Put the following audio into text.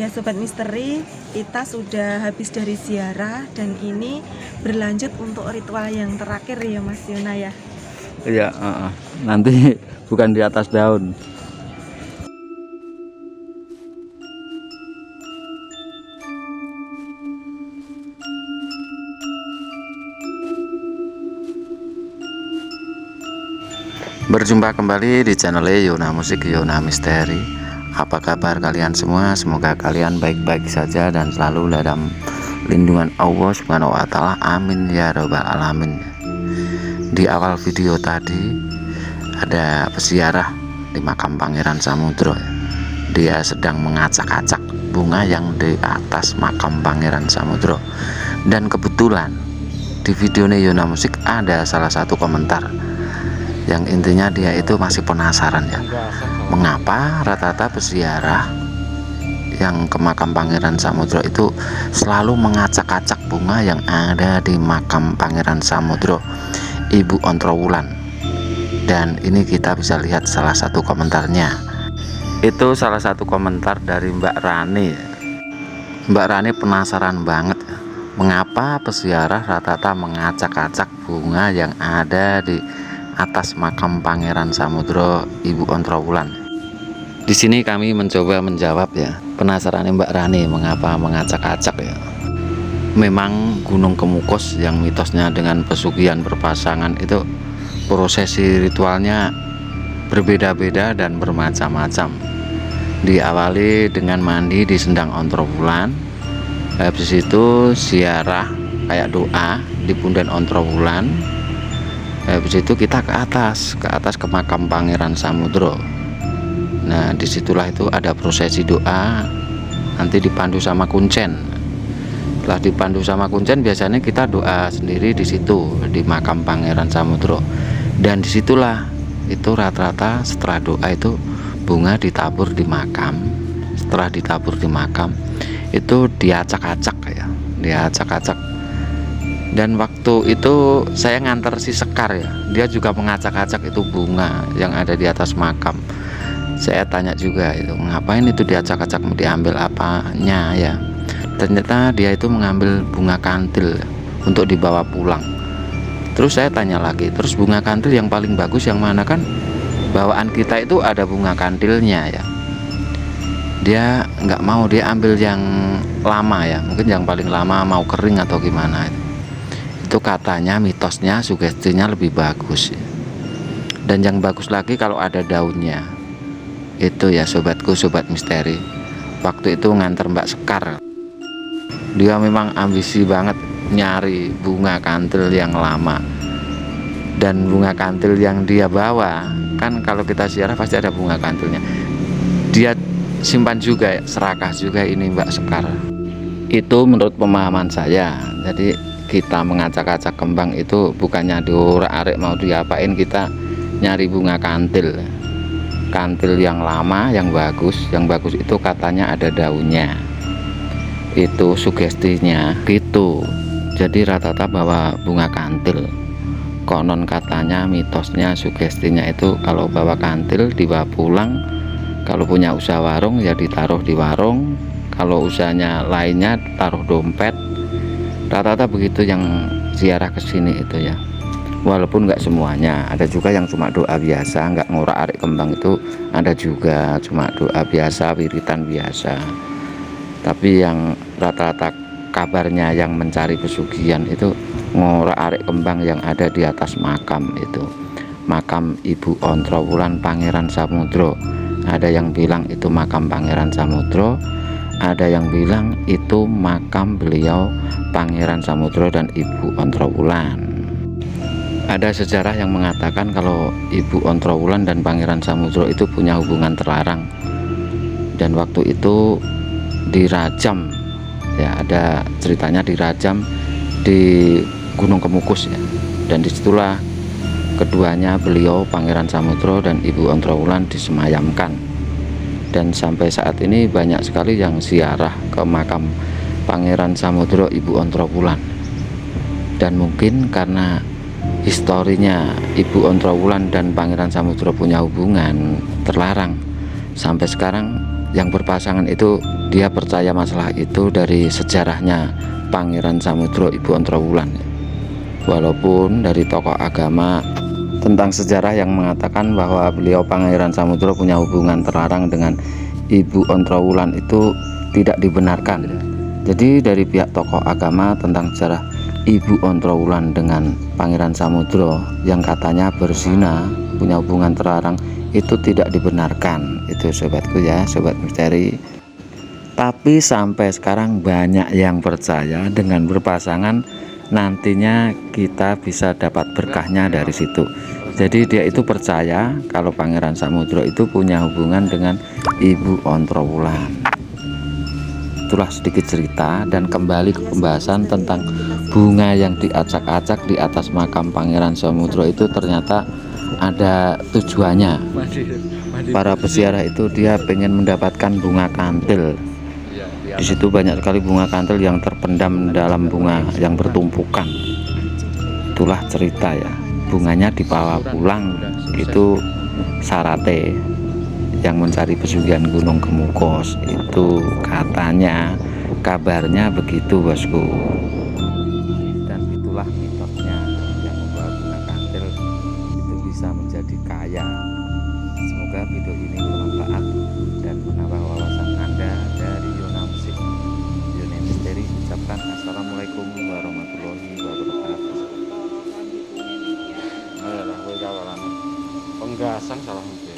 Ya Sobat Misteri, kita sudah habis dari ziarah dan ini berlanjut untuk ritual yang terakhir ya Mas Yona ya. Iya, nanti bukan di atas daun. Berjumpa kembali di channel Yona Musik Yona Misteri. Apa kabar kalian semua? Semoga kalian baik-baik saja dan selalu dalam lindungan Allah Subhanahu wa taala. Amin ya rabbal alamin. Di awal video tadi ada peziarah di makam Pangeran Samudro. Dia sedang mengacak-acak bunga yang di atas makam Pangeran Samudro. Dan kebetulan di video Yona Musik ada salah satu komentar yang intinya dia itu masih penasaran ya, mengapa rata-rata peziarah yang ke makam Pangeran Samudro itu selalu mengacak-acak bunga yang ada di makam Pangeran Samudro Ibu Ontrowulan. Dan ini kita bisa lihat salah satu komentarnya. Itu salah satu komentar dari Mbak Rani. Mbak Rani penasaran banget mengapa peziarah rata-rata mengacak-acak bunga yang ada di atas makam Pangeran Samudro Ibu Ontrowulan. Di sini kami mencoba menjawab ya penasaran Mbak Rani mengapa mengacak-acak ya. Memang Gunung Kemukus yang mitosnya dengan pesugihan berpasangan itu prosesi ritualnya berbeda-beda dan bermacam-macam. Diawali dengan mandi di Sendang Ontrowulan, habis itu ziarah kayak doa di Punden Ontrowulan. Habis itu kita ke atas ke makam Pangeran Samudro. Nah disitulah itu ada prosesi doa, nanti dipandu sama kuncen. Setelah dipandu sama kuncen biasanya kita doa sendiri di situ di makam Pangeran Samudro. Dan disitulah itu rata-rata setelah doa itu bunga ditabur di makam. Setelah ditabur di makam itu diacak-acak ya, diacak-acak. Dan waktu itu saya nganter si Sekar ya, dia juga mengacak-acak itu bunga yang ada di atas makam. Saya tanya juga itu ngapain itu diacak-acak, mau diambil apanya ya. Ternyata dia itu mengambil bunga kantil untuk dibawa pulang. Terus saya tanya lagi, terus bunga kantil yang paling bagus yang mana? Kan bawaan kita itu ada bunga kantilnya ya. Dia nggak mau, dia ambil yang lama ya, mungkin yang paling lama mau kering atau gimana itu katanya mitosnya sugestinya lebih bagus. Dan yang bagus lagi kalau ada daunnya itu ya sobatku, sobat misteri. Waktu itu nganter Mbak Sekar, dia memang ambisi banget nyari bunga kantil yang lama. Dan bunga kantil yang dia bawa kan kalau kita ziarah pasti ada bunga kantilnya, dia simpan juga, serakah juga ini Mbak Sekar. Itu menurut pemahaman saya. Jadi kita mengacak-acak kembang itu bukannya diorak-arik mau diapain, kita nyari bunga kantil yang lama, yang bagus itu katanya ada daunnya, itu sugestinya gitu. Jadi rata-rata bawa bunga kantil, konon katanya mitosnya sugestinya itu kalau bawa kantil dibawa pulang. Kalau punya usaha warung ya ditaruh di warung, kalau usahanya lainnya taruh dompet. Rata-rata begitu yang ziarah ke sini itu ya. Walaupun nggak semuanya, ada juga yang cuma doa biasa, nggak ngorak-arik kembang itu ada juga, cuma doa biasa, wiritan biasa. Tapi yang rata-rata kabarnya yang mencari pesugihan itu ngorak-arik kembang yang ada di atas makam itu, makam Ibu Ontrowulan Pangeran Samudro. Ada yang bilang itu makam Pangeran Samudro, ada yang bilang itu makam beliau Pangeran Samudro dan Ibu Ontrowulan. Ada sejarah yang mengatakan kalau Ibu Ontrowulan dan Pangeran Samudro itu punya hubungan terlarang, dan waktu itu dirajam ya, ada ceritanya dirajam di Gunung Kemukus ya. Dan disitulah keduanya, beliau Pangeran Samudro dan Ibu Ontrowulan, disemayamkan. Dan sampai saat ini banyak sekali yang ziarah ke makam Pangeran Samudro Ibu Ontrowulan. Dan mungkin karena historinya Ibu Ontrowulan dan Pangeran Samudro punya hubungan terlarang, sampai sekarang yang berpasangan itu dia percaya masalah itu dari sejarahnya Pangeran Samudro Ibu Ontrowulan. Walaupun dari tokoh agama tentang sejarah yang mengatakan bahwa beliau Pangeran Samudro punya hubungan terlarang dengan Ibu Ontrowulan itu tidak dibenarkan. Jadi dari pihak tokoh agama tentang sejarah Ibu Ontrowulan dengan Pangeran Samudro yang katanya berzina, punya hubungan terlarang, itu tidak dibenarkan. Itu sobatku ya, sobat misteri. Tapi sampai sekarang banyak yang percaya dengan berpasangan nantinya kita bisa dapat berkahnya dari situ. Jadi dia itu percaya kalau Pangeran Samudro itu punya hubungan dengan Ibu Ontrowulan. Itulah sedikit cerita, dan kembali ke pembahasan tentang bunga yang diacak-acak di atas makam Pangeran Samudro itu ternyata ada tujuannya. Para peziarah itu dia pengen mendapatkan bunga kantil. Di situ banyak sekali bunga kantil yang terpendam dalam bunga yang bertumpukan. Itulah cerita ya. Bunganya dibawa pulang itu Sarate yang mencari pesugihan Gunung Gemukos, itu katanya, kabarnya begitu bosku. Dan itulah mitosnya, yang membawa bunga kantil itu bisa menjadi kaya. Semoga video ini bermanfaat dan menambah wawasan Anda. Dari Yona Musik, Yona Misteri ucapkan assalamualaikum warahmatullahi wabarakatuh. Penggasan salah.